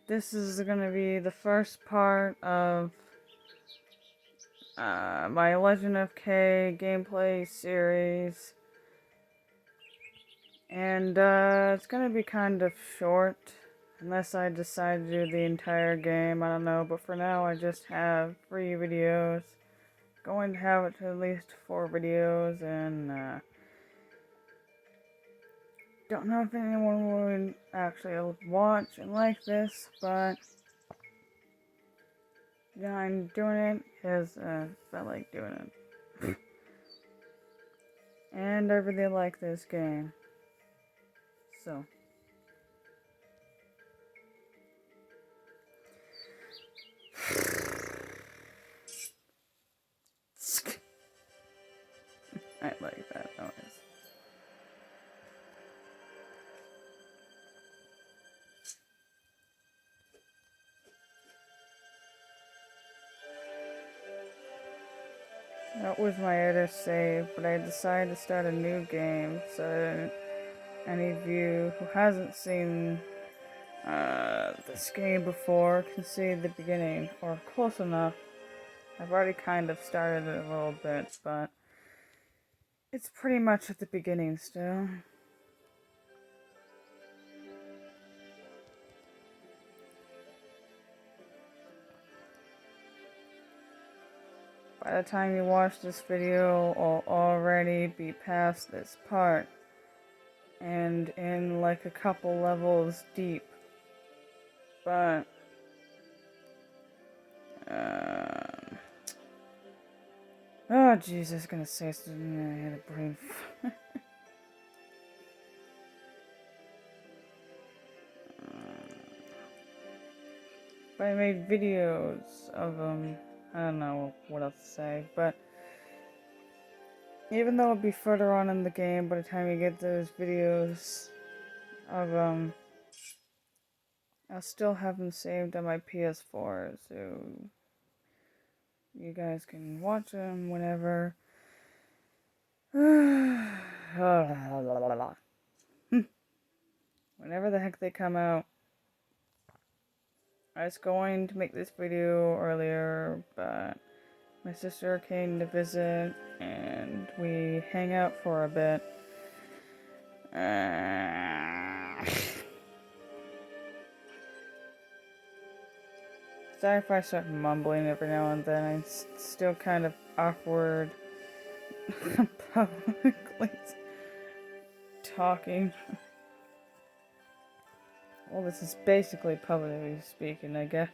This is gonna be the first part of my Legend of K gameplay series. And it's gonna be kind of short, unless I decide to do the entire game, I don't know. But for now, I just have 3 videos. Going to have it to at least 4 videos, and don't know if anyone would actually watch and like this, but yeah, I'm doing it because I like doing it. And I really like this game. So. I like that noise. That was my other save, but I decided to start a new game, so any of you who hasn't seen this game before can see the beginning, or close enough. I've already kind of started it a little bit, but it's pretty much at the beginning still. By the time you watch this video, I'll already be past this part, and in like a couple levels deep. But oh Jesus, gonna say something. I had a brain. But I made videos of them. I don't know what else to say, but even though it'll be further on in the game, by the time you get those videos of I'll still have them saved on my PS4, so you guys can watch them whenever. Whenever the heck they come out. I was going to make this video earlier, but my sister came to visit, and we hang out for a bit. Sorry if I start mumbling every now and then. It's still kind of awkward publicly talking. Well, this is basically publicly speaking, I guess.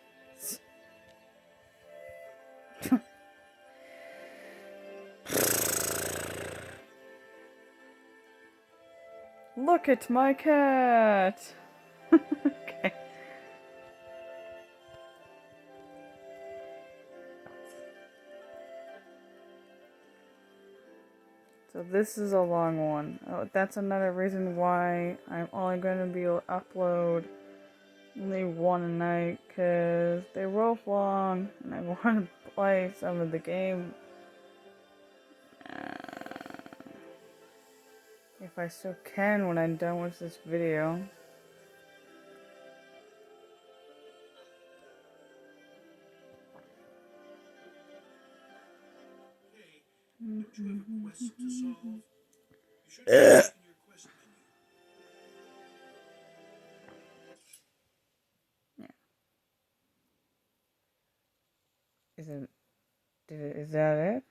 Look at my cat! Okay. So this is a long one. Oh, that's another reason why I'm only going to be able to upload only one a night, because they're both long, and I want to play some of the game. If I still can when I'm done with this video. Is that it?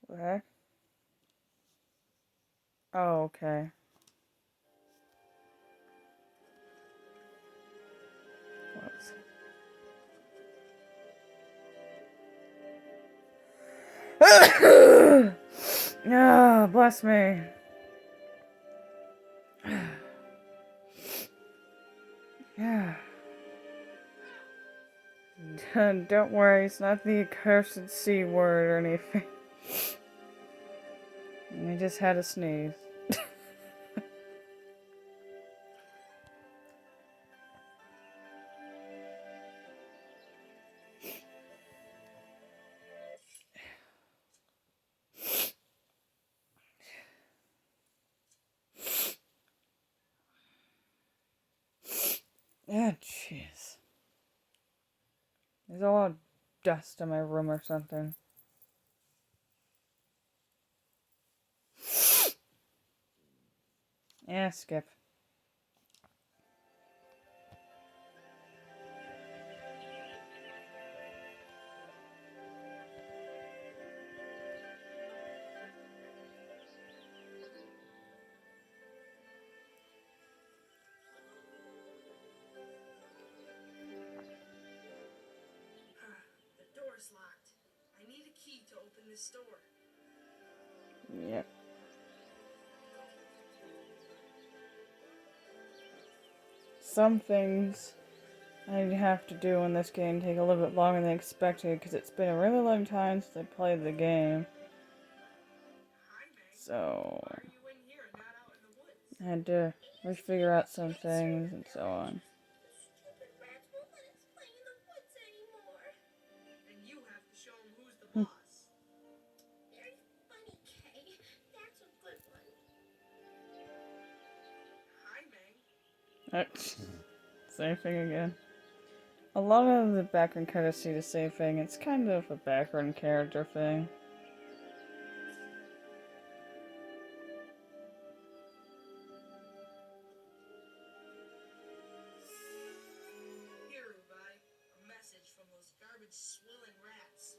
What the heck? Oh, okay. Whoops. Ah, bless me. Yeah. Don't worry, it's not the accursed C word or anything. I just had a sneeze. Jeez. There's a lot of dust in my room or something. Yeah, skip. The door's locked. I need a key to open this door. Yep. Some things I have to do in this game take a little bit longer than expected because it's been a really long time since I played the game. Hi, Meg. So Why are you in here and not out in the woods? I had to refigure out some things and so on. Stupid rats won't let us play in the woods anymore. And you have to show them who's the boss. Very funny, Kay. That's a good one. Hi, Meg. Same thing again. A lot of the background characters see the same thing. It's kind of a background character thing. Here, Rubai. A message from those garbage-swilling rats.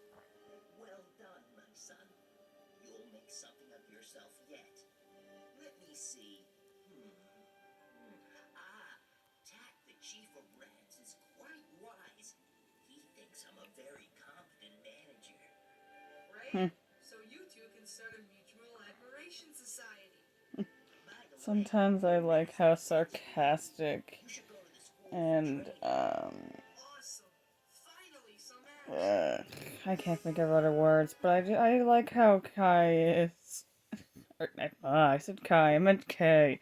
Well done, my son. You'll make something of yourself yet. Let me see. Tack, the chief of rats, is quite wise. He thinks I'm a very competent manager. Right? So you two can start a mutual admiration society. Sometimes I like how sarcastic You should go to the school and Awesome. Finally, some action. I can't think of other words, but I like how Kai is. I said Kai, I meant K.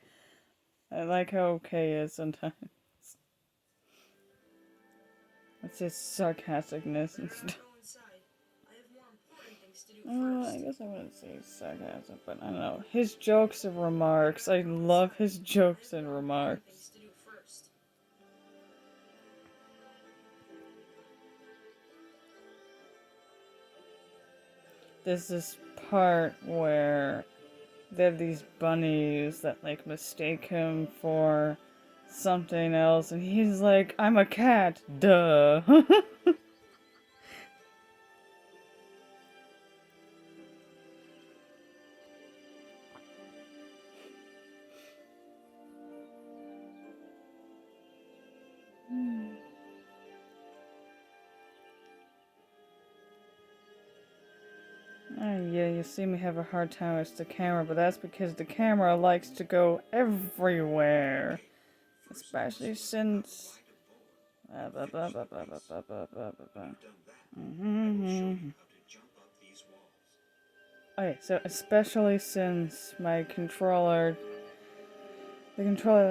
I like how K is sometimes. It's just sarcasticness and Better stuff. go inside. I have more important things to do I first. guess I wouldn't say sarcasm, but I don't know. His jokes and remarks. I love his jokes and remarks. Things to do first. There's this part where there are these bunnies that like mistake him for something else, and he's like, "I'm a cat, duh." Yeah, you see me have a hard time with the camera, but that's because the camera likes to go everywhere. Especially since... Blah, blah, blah, blah, blah, blah, blah, blah, blah, blah. Okay, so especially since my controller... The controller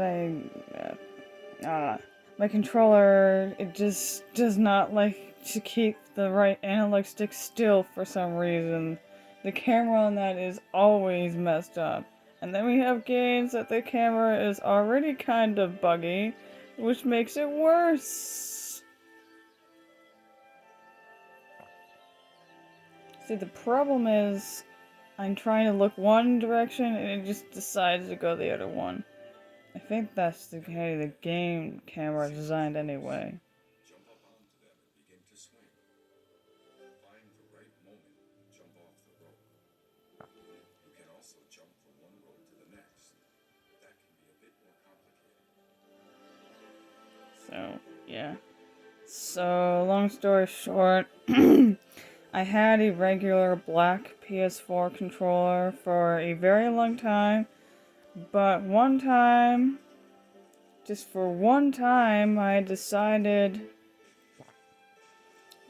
that my controller, it just does not like to keep the right analog stick still for some reason. The camera on that is always messed up. And then we have games that the camera is already kind of buggy, which makes it worse. See, the problem is, I'm trying to look one direction and it just decides to go the other one. I think that's the way the game camera is designed anyway. Jump up onto them and begin to swing. Find the right moment and jump off the rope. You can also jump from one rope to the next. That can be a bit more complicated. So, yeah. So, long story short, I had a regular black PS4 controller for a very long time, but one time, just for one time, I decided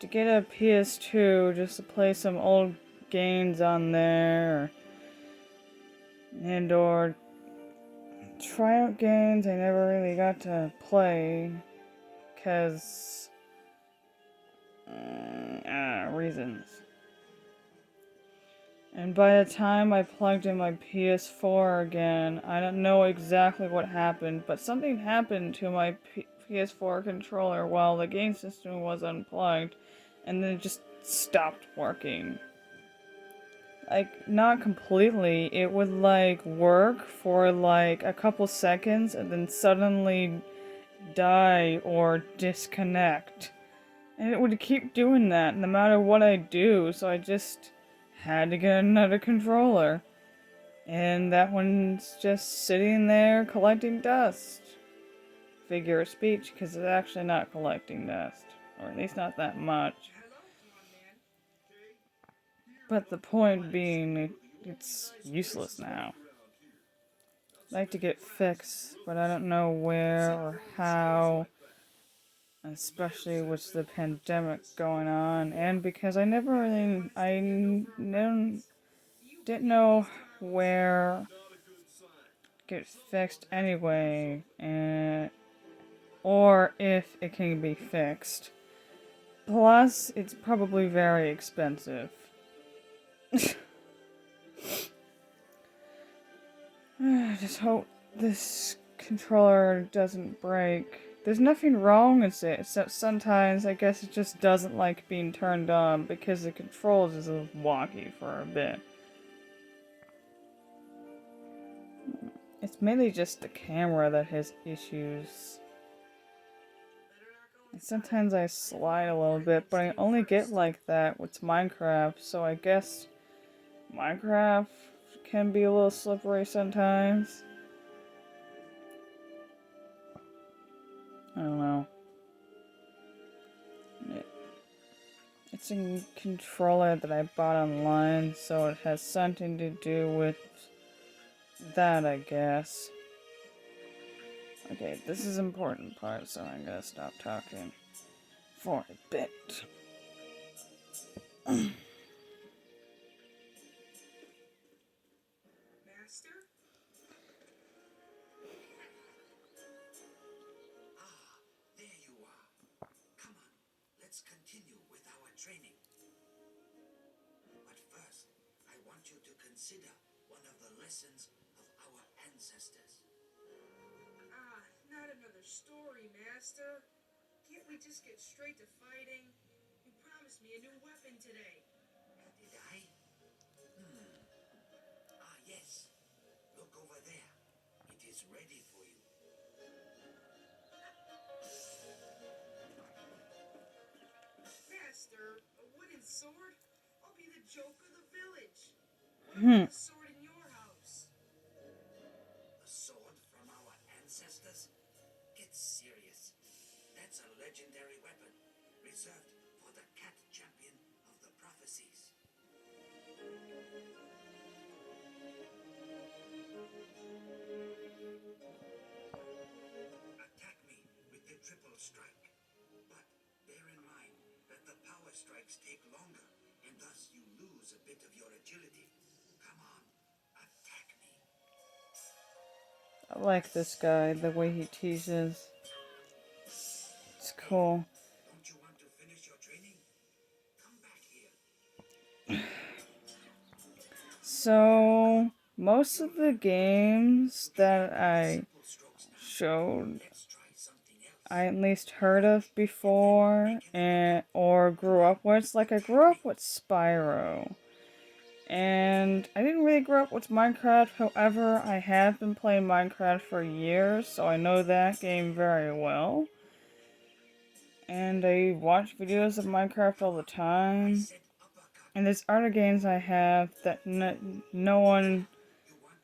to get a PS2 just to play some old games on there, and or try out games I never really got to play, because reasons. And by the time I plugged in my PS4 again, I don't know exactly what happened, but something happened to my PS4 controller while the game system was unplugged, and then it just stopped working. Like, not completely. It would, like, work for, like, a couple seconds and then suddenly die or disconnect. And it would keep doing that no matter what I do, so I just had to get another controller. And that one's just sitting there collecting dust. Figure of speech, because it's actually not collecting dust. Or at least not that much. But the point being, it's useless now. I'd like to get fixed, but I don't know where or how. Especially with the pandemic going on, and because I never really, didn't know where get fixed anyway, and or if it can be fixed. Plus, it's probably very expensive. I just hope this controller doesn't break. There's nothing wrong with it, except sometimes I guess it just doesn't like being turned on because the controls is a little wonky for a bit. It's mainly just the camera that has issues. And sometimes I slide a little bit, but I only get like that with Minecraft, so I guess Minecraft can be a little slippery sometimes. I don't know. It's a controller that I bought online, so it has something to do with that, I guess. Okay, this is an important part, so I'm gonna stop talking for a bit. Master? Ah, there you are. Come on, let's continue with our training. But first, I want you to consider one of the lessons of our ancestors. Not another story, Master. Can't we just get straight to fighting? You promised me a new weapon today. Did I? Ah, yes. Look over there. It is ready for you. Master, a wooden sword? I'll be the joke of the village. What about the sword in your house? A sword from our ancestors? Get serious. That's a legendary weapon, reserved for the cat champion of the prophecies. Attack me with the triple strike. But bear in mind that the power strikes take longer, and thus you lose a bit of your agility. Come on, attack me. I like this guy, the way he teases. It's cool. Don't you want to finish your training? Come back here. So, most of the games that I showed, Let's try something else. I at least heard of before, or grew up with. Like, I grew up with Spyro. And I didn't really grow up with Minecraft, however, I have been playing Minecraft for years, so I know that game very well. And I watch videos of Minecraft all the time. And there's other games I have that no one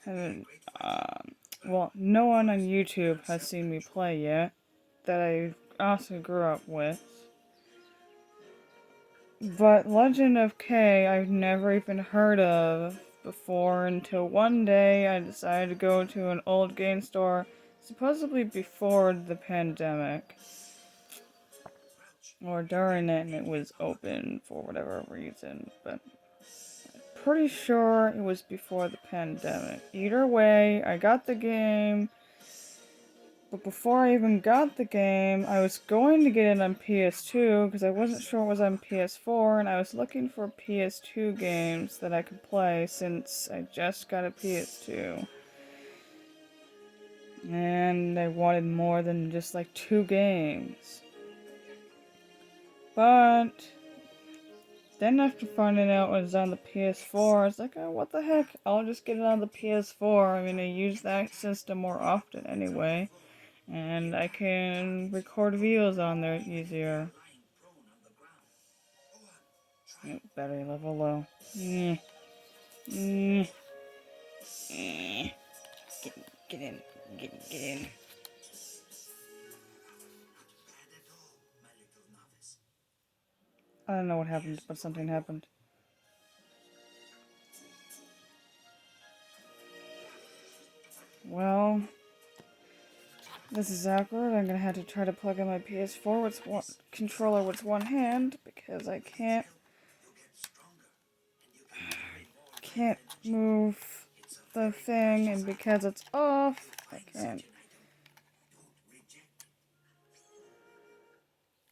has, no one on YouTube has seen me play yet, that I also grew up with. But Legend of K, I've never even heard of before until one day I decided to go to an old game store, supposedly before the pandemic. Or during it, and it was open for whatever reason, but pretty sure it was before the pandemic. Either way, I got the game, but before I even got the game, I was going to get it on PS2 because I wasn't sure it was on PS4, and I was looking for PS2 games that I could play since I just got a PS2. And I wanted more than just like 2 games. But then after finding out it was on the PS4, I was like, oh, what the heck? I'll just get it on the PS4. I mean, I use that system more often anyway. And I can record videos on there easier. Yep, battery level low. Mm. Mm. Mm. Get in. Get in. I don't know what happened, but something happened. Well, this is awkward. I'm gonna have to try to plug in my PS4 with one controller with one hand because I can't move the thing, and because it's off, I can't.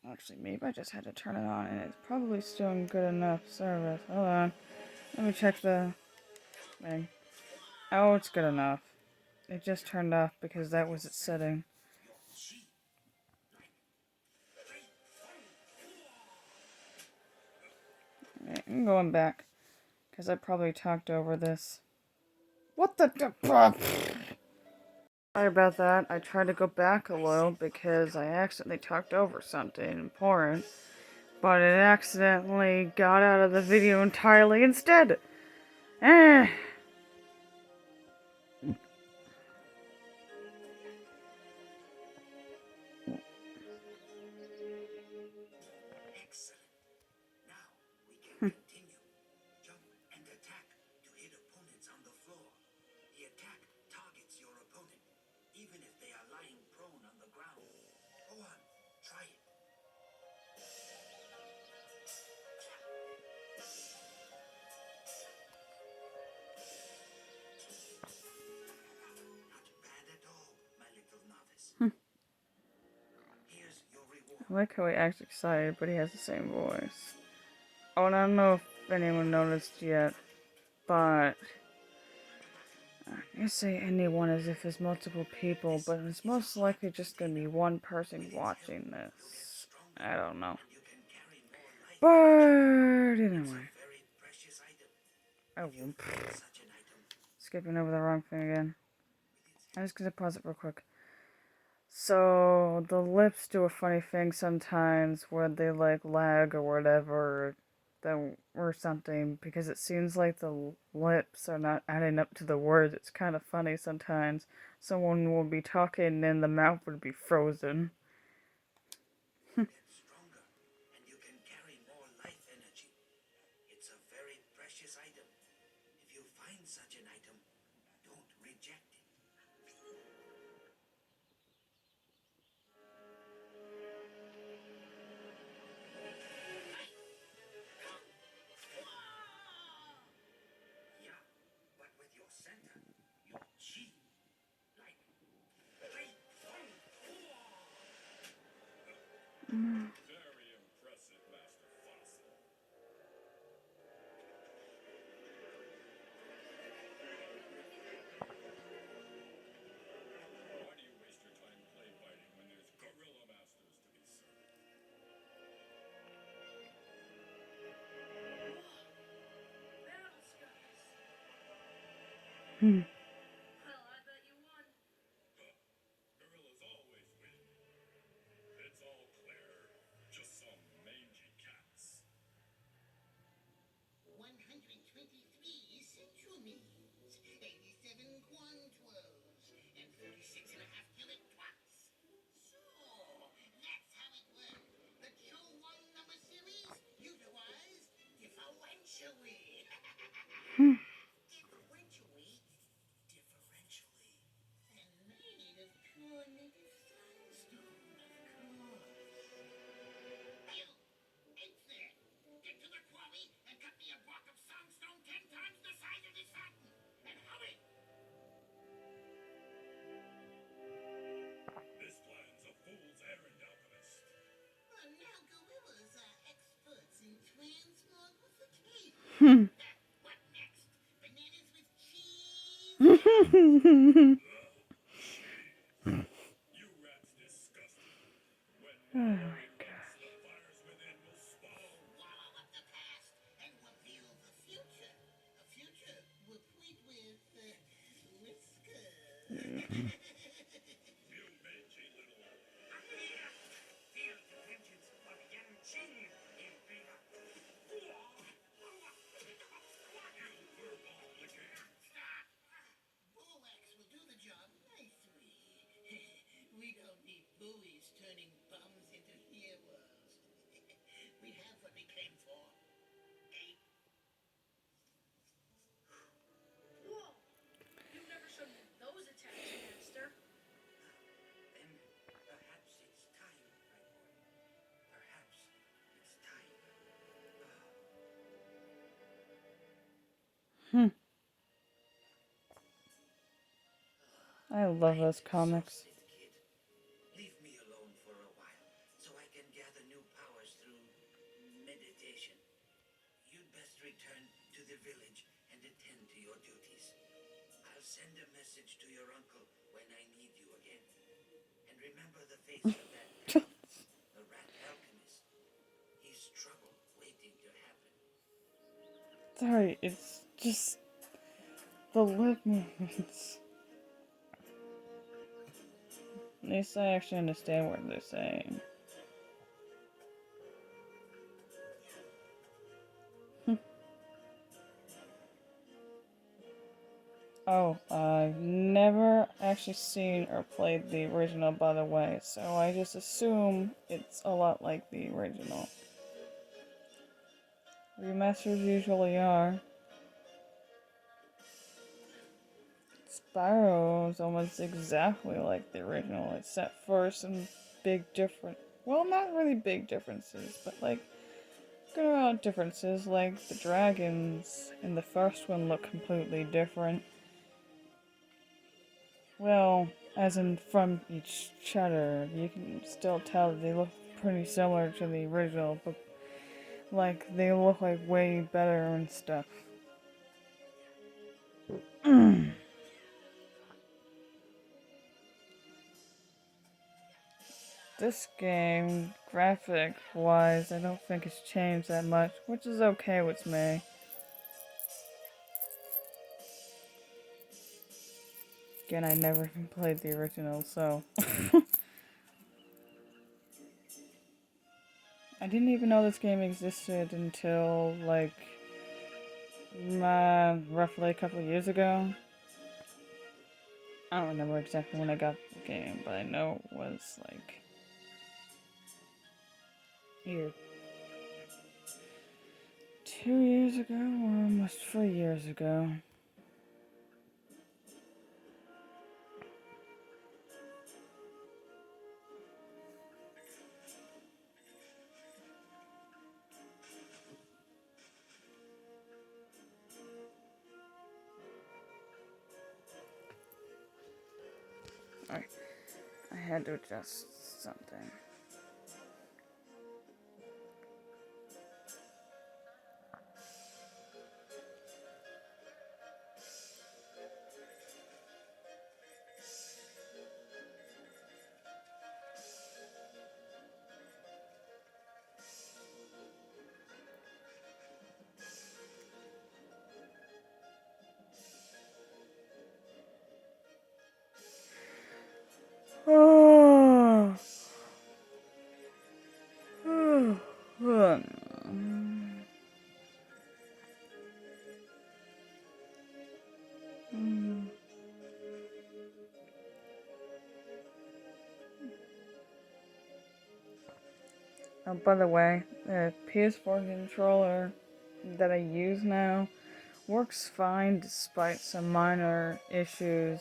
Actually, maybe I just had to turn it on, and it's probably still in good enough service. Hold on, let me check the thing. Oh, it's good enough. It just turned off because that was its setting. Right, I'm going back because I probably talked over this. What the? Sorry about that. I tried to go back a little because I accidentally talked over something important, but it accidentally got out of the video entirely instead. Eh. Excellent. Now we can continue. Jump and attack to hit opponents on the floor. The attack targets your opponent, even if they are lying prone on the ground. Go on, try it. Not bad at all, my little novice. Here's your reward. I like how he acts excited, but he has the same voice. Oh, and I don't know if anyone noticed yet, but I say anyone as if it's multiple people, but it's most likely just gonna be one person watching this. I don't know. But anyway. Oh, skipping over the wrong thing again. I'm just gonna pause it real quick. So the lips do a funny thing sometimes where they like lag or whatever, or something, because it seems like the lips are not adding up to the words. It's kind of funny sometimes. Someone will be talking and the mouth would be frozen. Get stronger, and you can carry more life energy. It's a very precious item. If you find such an item, don't reject it. Yeah, but with your center, your chi, like great fun. Very impressive, Master Fossil. Why do you waste your time play fighting when there's gorilla masters to be served? Battle scars. Hmm. Well, I bet you won. Gorillas always win. It's all clear. Just some mangy cats. 123 central means, 87 quantuos, and 46 and a half cubic twats. So, that's how it works. The Cho 1 number series, utilized differentially. Differentially? Differentially. And made of pure native sandstone, of course. You! Ain't there! Get to the quarry and cut me a block of sandstone 10 times the size of this fountain! And hurry! This plan's a fool's errand, alchemist. Now gorillas are experts in transmogrification. Hmm. What next? Bananas with cheese? Cheese. Oh my god. Swallow up the past and reveal the future. A future replete with whiskers. You mangy little... I'm here! Feel the vengeance of Yan Qing, invader! You furball licker! Stop! Bullwax will do the job nicely. We don't need buoys turning bums into heroes. We have what we came for. Eight. Whoa! You never showed me those attacks, Master. Then perhaps it's time, my boy. Perhaps it's time. Hmm. I love I'm those comics. exhausted, kid. Leave me alone for a while so I can gather new powers through meditation. You'd best return to the village and attend to your duties. I'll send a message to your uncle when I need you again. And remember the face of that rat, the rat alchemist. He's trouble waiting to happen. Sorry, it's just the lip movements. At least I actually understand what they're saying. Oh, I've never actually seen or played the original, by the way, so I just assume it's a lot like the original. Remasters usually are. Spyro is almost exactly like the original, except for some big different. Well, not really big differences, but like good amount differences. Like the dragons in the first one look completely different. Well, as in from each other, you can still tell that they look pretty similar to the original, but like they look like way better and stuff. This game, graphic wise, I don't think it's changed that much, which is okay with me. Again, I never even played the original, so. I didn't even know this game existed until, like, roughly a couple of years ago. I don't remember exactly when I got the game, but I know it was, like, either 2 years ago or almost 3 years ago. Alright, I had to adjust something. Oh. Oh, by the way, the PS4 controller that I use now works fine despite some minor issues.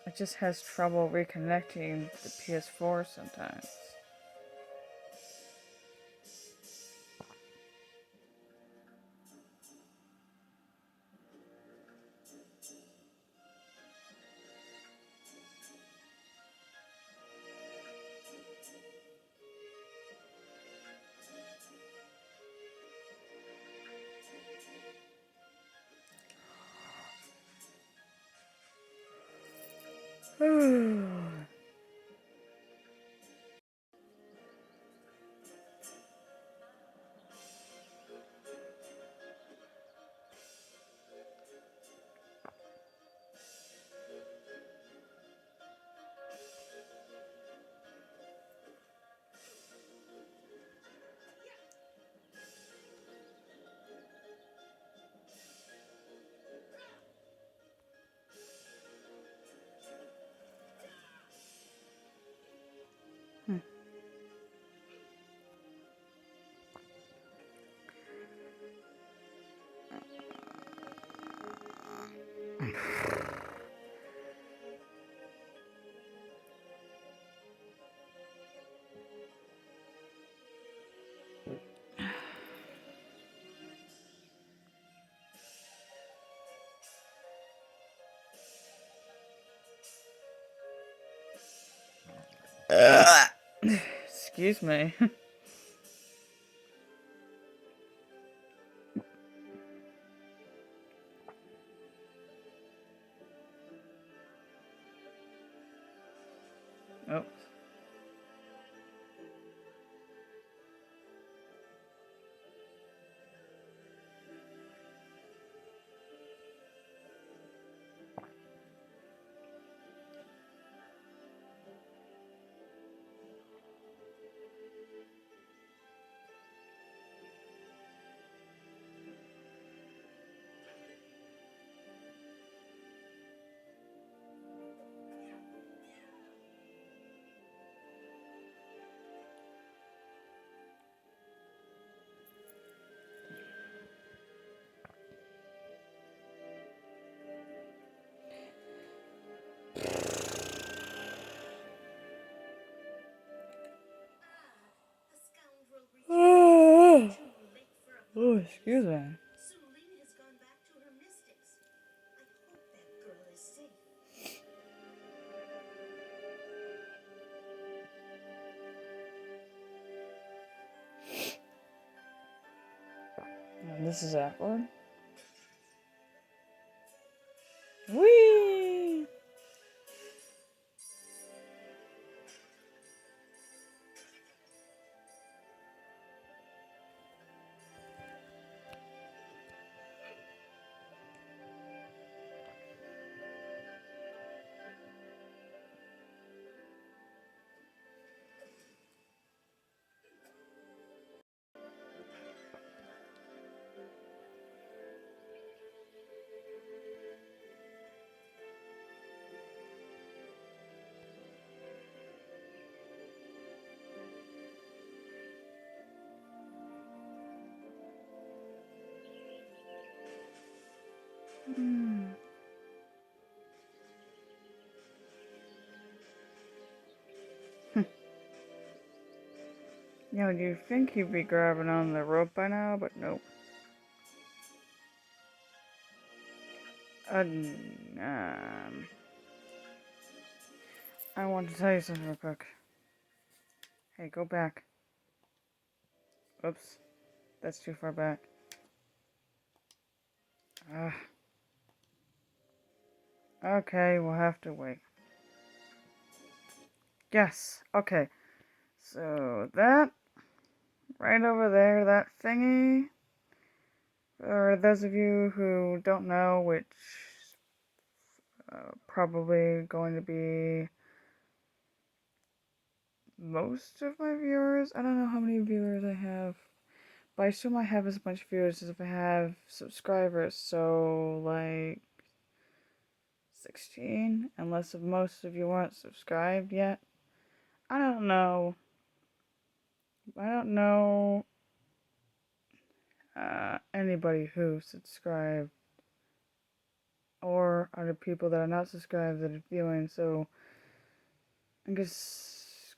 It just has trouble reconnecting the PS4 sometimes. Excuse me. Oh. The scoundrel returned too late for Oh, apologies. excuse me. Suling has gone back to her mystics. I hope that girl is safe. And this is awkward. Whee! You know, you'd think he'd be grabbing on the rope by now, but nope. I want to tell you something real quick. Hey, go back. Oops. That's too far back. Okay, we'll have to wait. Yes, okay. So, that right over there, that thingy, for those of you who don't know, which probably going to be most of my viewers. I don't know how many viewers I have, but I assume I have as much viewers as if I have subscribers, so like 16, unless if most of you aren't subscribed yet. I don't know. I don't know anybody who subscribed or other people that are not subscribed that are viewing, so I'm just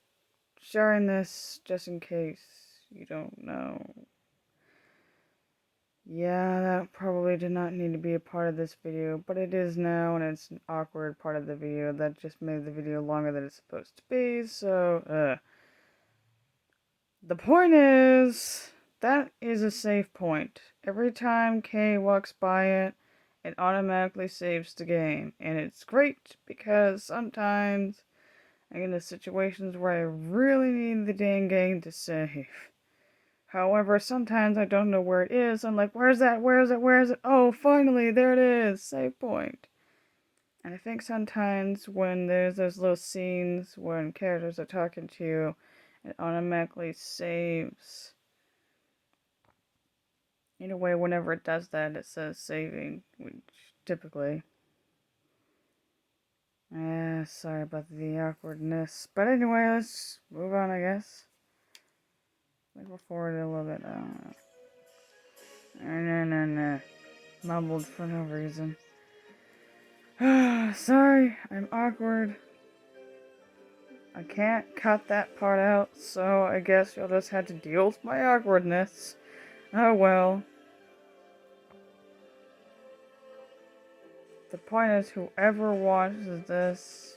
sharing this just in case you don't know. Yeah, that probably did not need to be a part of this video, but it is now, and it's an awkward part of the video that just made the video longer than it's supposed to be, so, The point is, that is a save point. Every time Kay walks by it, it automatically saves the game, and it's great, because sometimes I get into situations where I really need the dang game to save. However, sometimes I don't know where it is. I'm like, where's that? Where is it? Where is it? Oh, finally, there it is. Save point. And I think sometimes when there's those little scenes when characters are talking to you, it automatically saves. Either way, whenever it does that, it says saving, which typically. Sorry about the awkwardness. But anyway, let's move on, I guess. Like we're forward a little bit. No. Mumbled for no reason. Sorry, I'm awkward. I can't cut that part out, so I guess you'll just have to deal with my awkwardness. Oh well. The point is, whoever watches this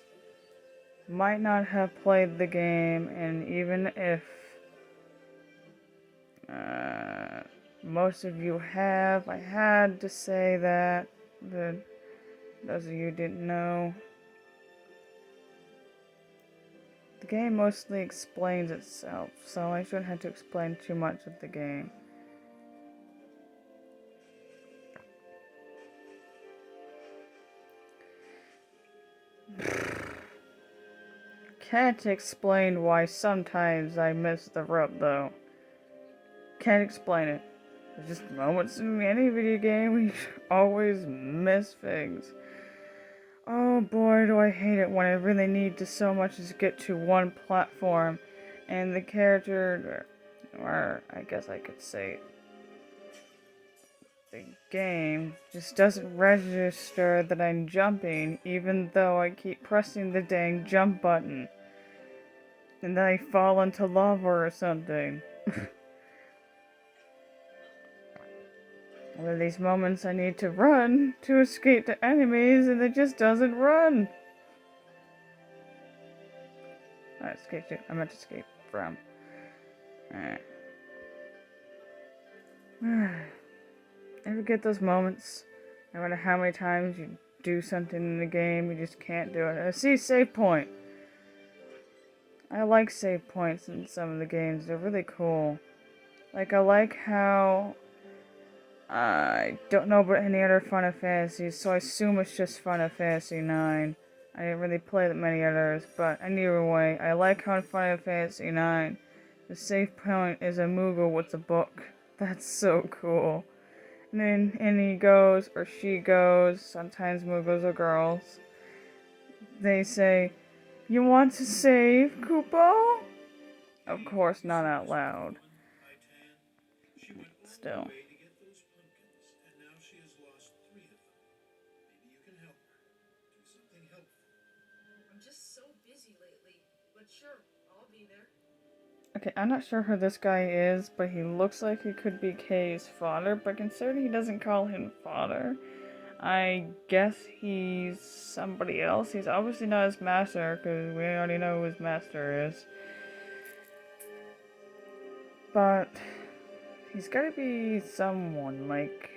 might not have played the game, and even if most of you have, I had to say that, but those of you who didn't know, the game mostly explains itself, so I shouldn't have to explain too much of the game. Can't explain why sometimes I miss the rope, though. Can't explain it. There's just moments in any video game where you always miss things. Oh boy, do I hate it when I really need to so much as get to one platform and the character, or I guess I could say the game, just doesn't register that I'm jumping even though I keep pressing the dang jump button. And then I fall into lava or something. One of these moments I need to run to escape the enemies and it just doesn't run. Not escape to, I meant to escape from. Ever get those moments? No matter how many times you do something in the game, you just can't do it. See, save point. I like save points in some of the games. They're really cool. Like, I like how I don't know about any other Final Fantasies, so I assume it's just Final Fantasy 9. I didn't really play that many others, but anyway, I like how in Final Fantasy 9, the save point is a Moogle with a book. That's so cool. And then and he goes, or she goes, sometimes Moogles are girls. They say, "You want to save, Koopo?" Of course, not out loud. Still. I'm just so busy lately. But sure, I'll be there. Okay, I'm not sure who this guy is, but he looks like he could be Kay's father, but considering he doesn't call him father, I guess he's somebody else. He's obviously not his master, because we already know who his master is. But he's gotta be someone, like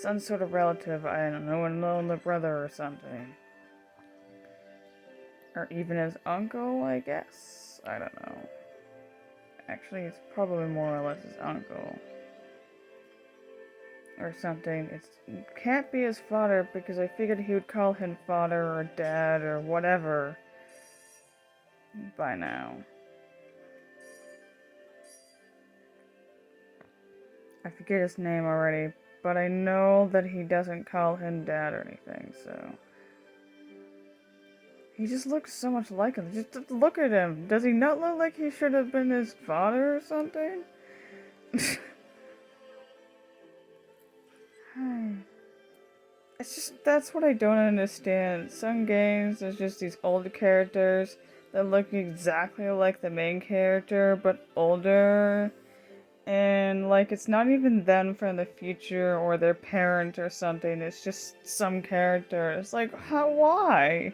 some sort of relative, I don't know, an older brother or something. Or even his uncle, I guess? I don't know. Actually, it's probably more or less his uncle. Or something. It can't be his father because I figured he would call him father or dad or whatever by now. I forget his name already, but I know that he doesn't call him dad or anything, so. He just looks so much like him. Just look at him. Does he not look like he should have been his father or something? It's just, that's what I don't understand. Some games, there's just these older characters that look exactly like the main character, but older. And, like, it's not even them from the future or their parent or something. It's just some character. It's like, how, why?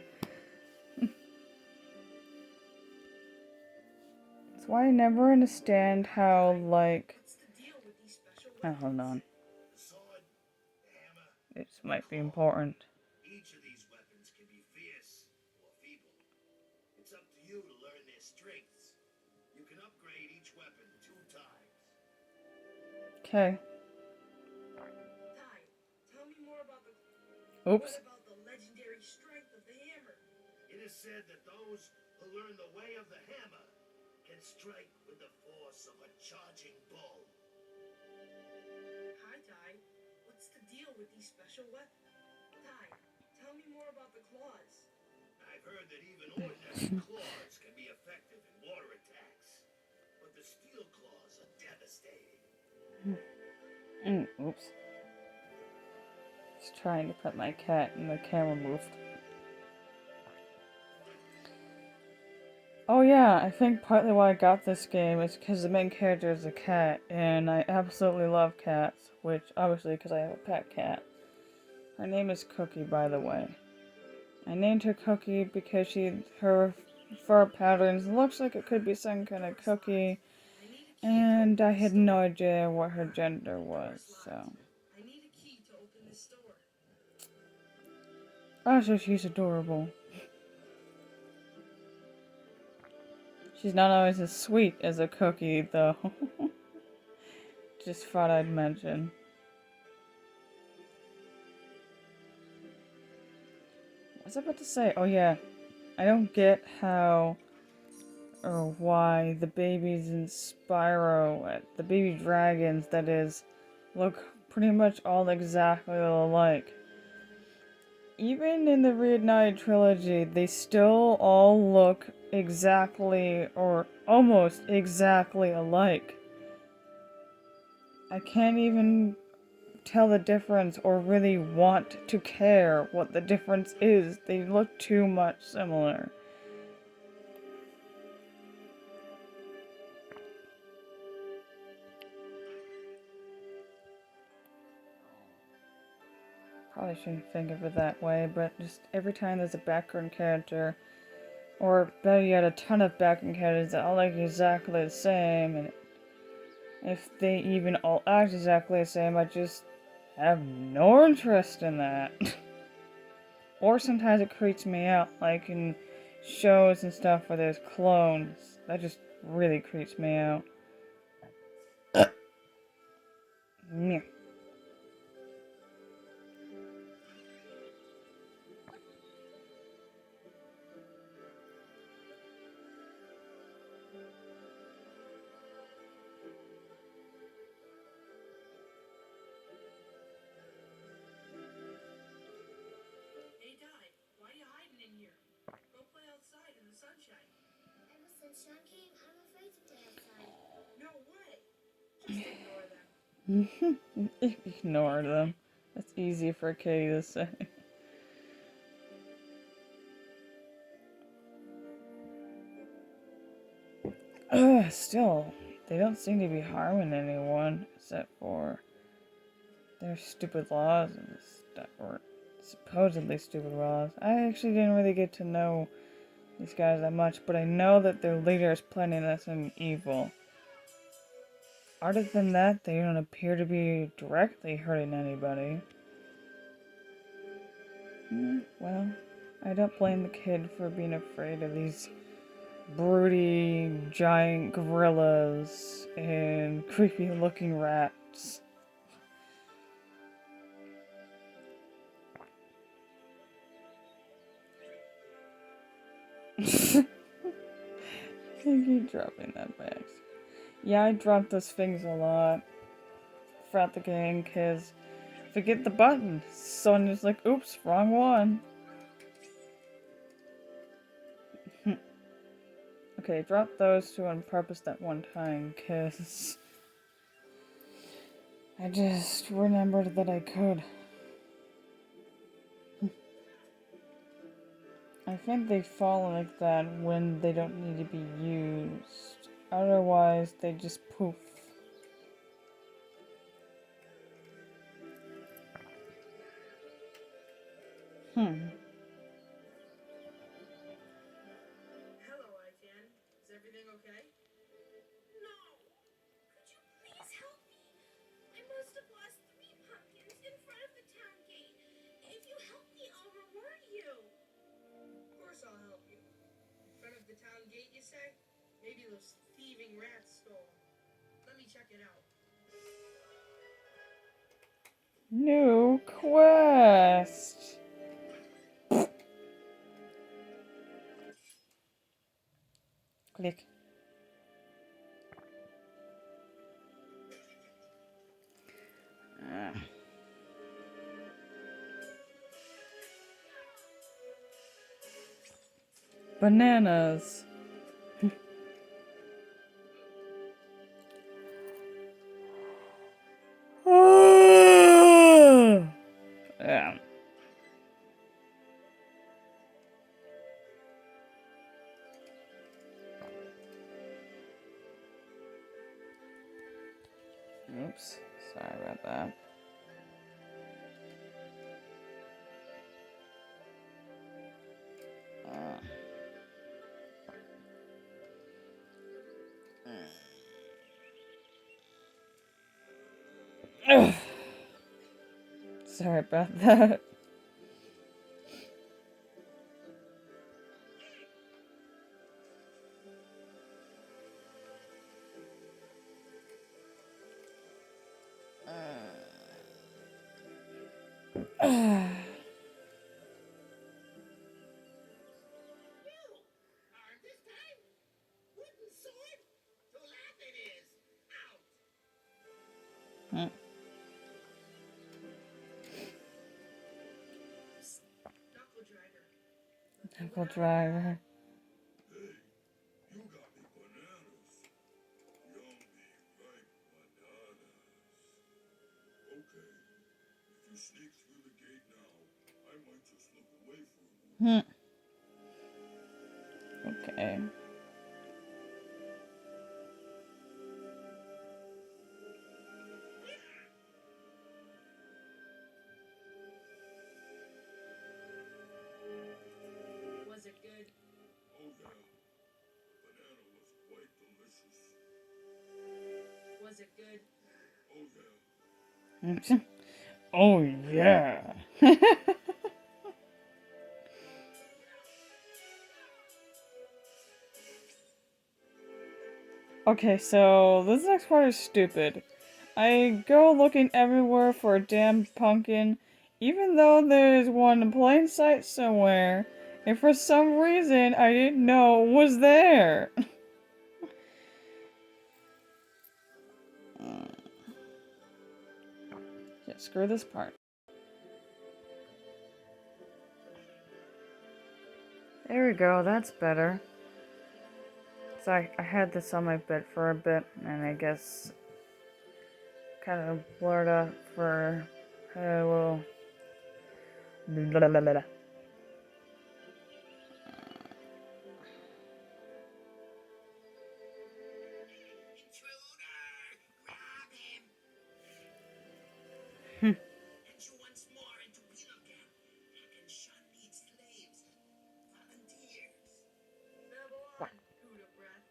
That's why I never understand how, like... What's the deal with these special Oh, weapons? hold on. The sword, the hammer, This might be important. each of these weapons can be fierce or feeble. It's up to you to learn their strengths. You can upgrade each weapon 2 times. Okay. Ty, tell me more about the... Oops. What about the legendary strength of the hammer? It is said that those who learn the way of the hammer can strike with the force of a charging bull. Hi, Ty. What's the deal with these special weapons? Ty, tell me more about the claws. I've heard that even ordinary claws can be effective in water attacks, but the steel claws are devastating. Oops. Just trying to pet my cat and the camera moved. Oh yeah, I think partly why I got this game is because the main character is a cat, and I absolutely love cats, which obviously because I have a pet cat. Her name is Cookie, by the way. I named her Cookie because her fur patterns looks like it could be some kind of cookie, I need a key and to I open this had no store. idea what her gender was, Door's so. locked. I need a key to open this store. Oh, so she's adorable. She's not always as sweet as a cookie, though. Just thought I'd mention. What was I about to say? Oh, yeah. I don't get how or why the babies in Spyro, the baby dragons, that is, look pretty much all exactly alike. Even in the Reignited trilogy, they still all look exactly or almost exactly alike. I can't even tell the difference or really want to care what the difference is. They look too much similar. Probably shouldn't think of it that way, but just every time there's a background character, or better yet, a ton of background characters that all look exactly the same, and if they even all act exactly the same, I just have no interest in that. Or sometimes it creeps me out, like in shows and stuff where there's clones. That just really creeps me out. Meh. Hey, Di, why are you hiding in here? Go play outside in the sunshine. Ever since Sean came, I'm afraid to play outside. No way. Just ignore them. Ignore them. That's easy for Katie to say. Still, they don't seem to be harming anyone except for their stupid laws and stuff, or supposedly stupid laws. I actually didn't really get to know these guys that much, but I know that their leader is planning on some evil. Other than that, they don't appear to be directly hurting anybody. Well, I don't blame the kid for being afraid of these broody giant gorillas and creepy looking rats. I keep dropping that back. Yeah, I drop those things a lot throughout the game because forget the button. Sonya's like, oops, wrong one. Okay, drop those two on purpose that one time because I just remembered that I could. I think they fall like that when they don't need to be used. Otherwise, they just poof. Hello, Ican. Is everything okay? No! Could you please help me? I must have lost 3 pumpkins in front of the town gate. If you help me, I'll reward you. Of course I'll help you. In front of the town gate, you say? Maybe those thieving rats stole them. Let me check it out. New quest. Click. Ah. Bananas. Yeah. Oops. Sorry about that. Ugh. Sorry about that. You! Armed this time? Wooden sword? To laugh it is! Out! Knuckle dragger. Knuckle driver. Hey, you got me bananas. Yummy, ripe bananas. Okay, if you sneak through the gate now, I might just look away for a moment. Okay. Was it good? Oh yeah, banana was quite delicious. Was it good? Oh yeah. Oh yeah. Okay, so this next part is stupid. I go looking everywhere for a damn pumpkin, even though there's one in plain sight somewhere, and for some reason I didn't know it was there. Yeah, screw this part. There we go, that's better. So I had this on my bed for a bit, and I guess kind of blurred out for a little. Intruder! Grab him! Hmm. Enter once more into Pinocchio. And Sean needs slaves. Volunteers. Babylon. Huda breath.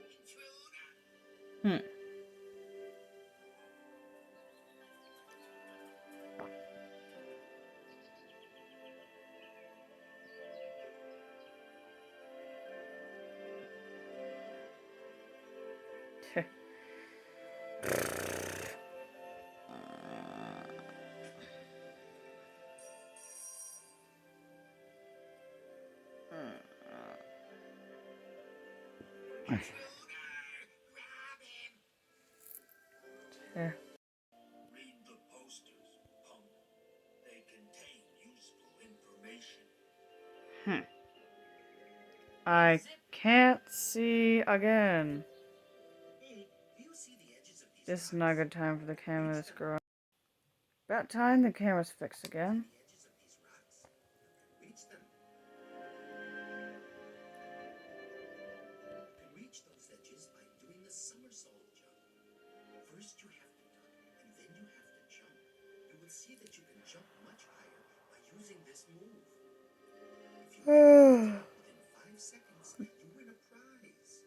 Intruder! Hmm. Intruder! Grab him! Read the posters, punk. They contain useful information. I can't see again. Hey, do you see the edges of these This is rocks? not a good time for the camera to screw up. About time the camera's fixed again. The edges of these rocks. You can reach them. You can reach those edges by doing the somersault jump. First you have to duck, and then you have to jump. You will see that you can jump much higher by using this move. If you make the jump within 5 seconds, you win a prize.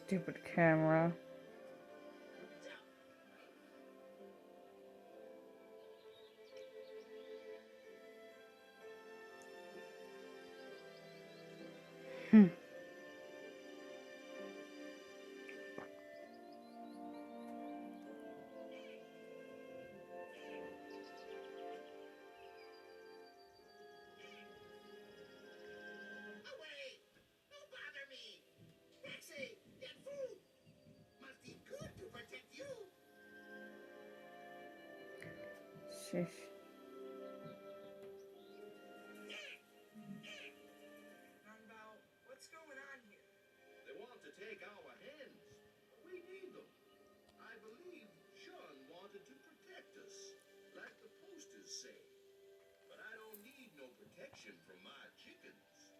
Stupid camera. Away! Don't bother me! Taxi! Get food! Must eat good to protect you! Sheesh. Runbow, what's going on here? They want to take our hens. We need them. I believe Sean wanted to protect us, like the posters say. But I don't need no protection from my chickens.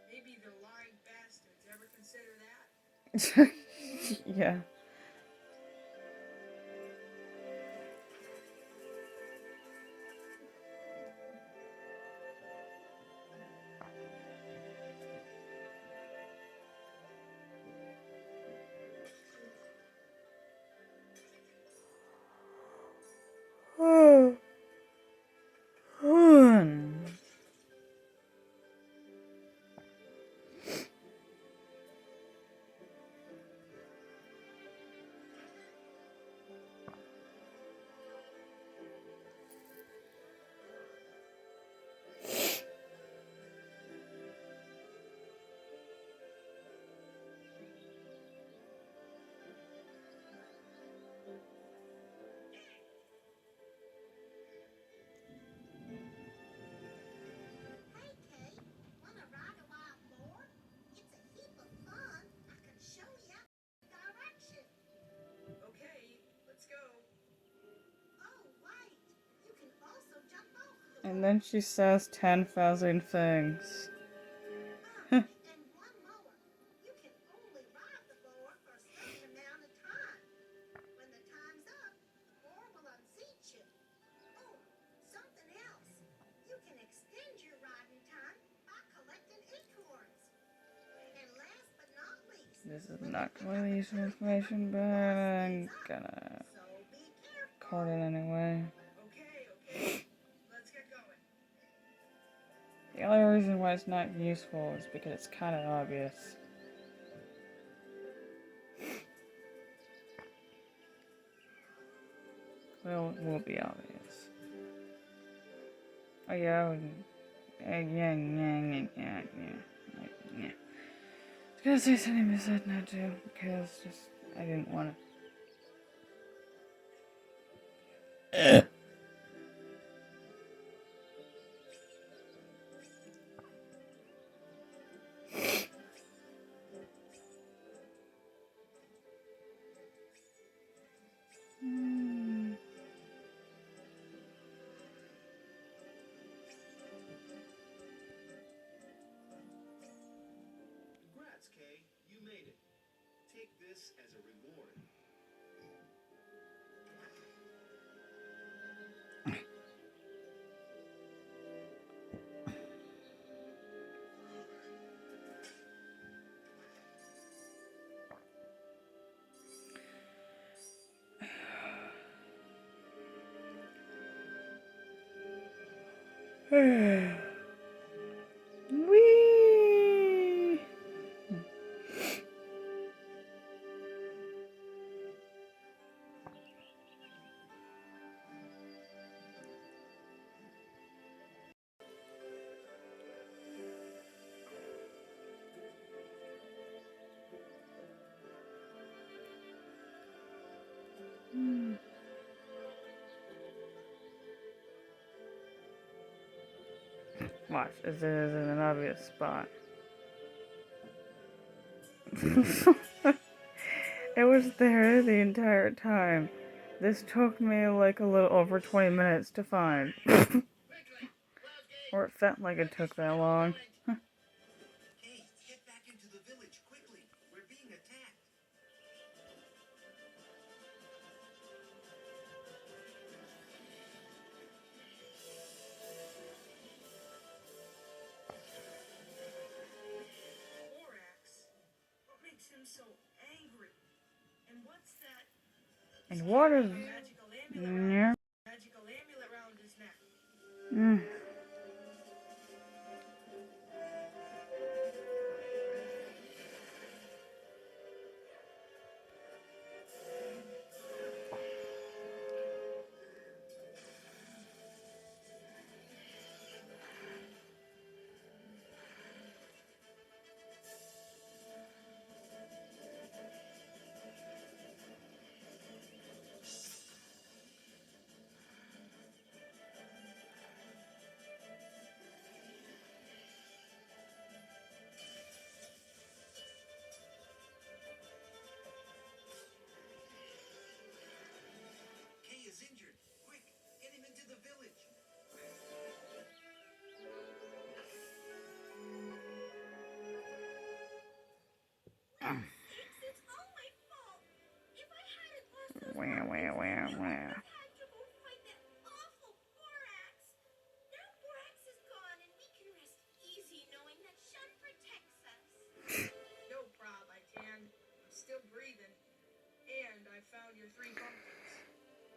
Maybe the lying bastards ever consider that? Yeah. Hey, Kate, wanna ride a wild boar? It's a heap of fun. I can show you direction. Okay, let's go. Oh, wait, you can also jump off the And boar. then she says 10,000 things. And one more. You can only ride the boar for a certain amount of time. When the time's up, the boar will unseat you. Oh, something else. You can extend your riding time by collecting acorns. And last but not least, This is when not you pick up really a useful turkey, information, the but boss I'm speeds up. gonna So be careful. record it anyway. Okay, let's get going. The only reason why it's not useful is because it's kind of obvious. Well, it will be obvious. Oh yeah, yeah. I was gonna say something I said not to, because just, I didn't want to. Congrats, Kay. You made it. Take this as a reward. Whee! Watch, this is in an obvious spot. It was there the entire time. This took me like a little over 20 minutes to find. Quickly! Close gate! Or it felt like it took that long. Hey, get back into the village quickly. We're being attacked. Borax? What makes him so angry? What's that? And water. Magical Yeah. amulet round his neck. Mm. Kay is injured. Quick, get him into the village. It's all my fault. If I hadn't lost those Wah, wah, pumpkins, wah, we wah. wouldn't have had to go fight that awful Borax. Now Borax is gone, and we can rest easy knowing that Shun protects us. No prob, I tan. I'm still breathing. And I found your 3 pumpkins.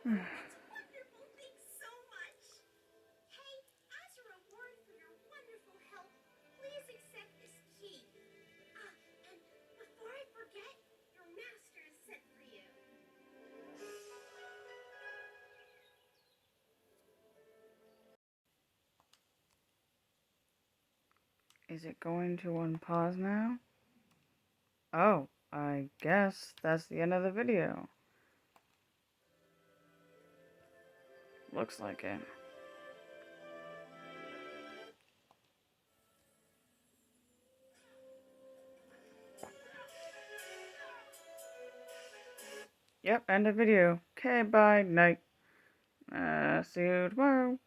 That's wonderful. Thanks so much. Hey, as a reward for your wonderful help, please accept this key. And before I forget, your master is sent for you. Is it going to unpause now? Oh, I guess that's the end of the video. Looks like it. Yep, end of video. Okay, bye, night. See you tomorrow.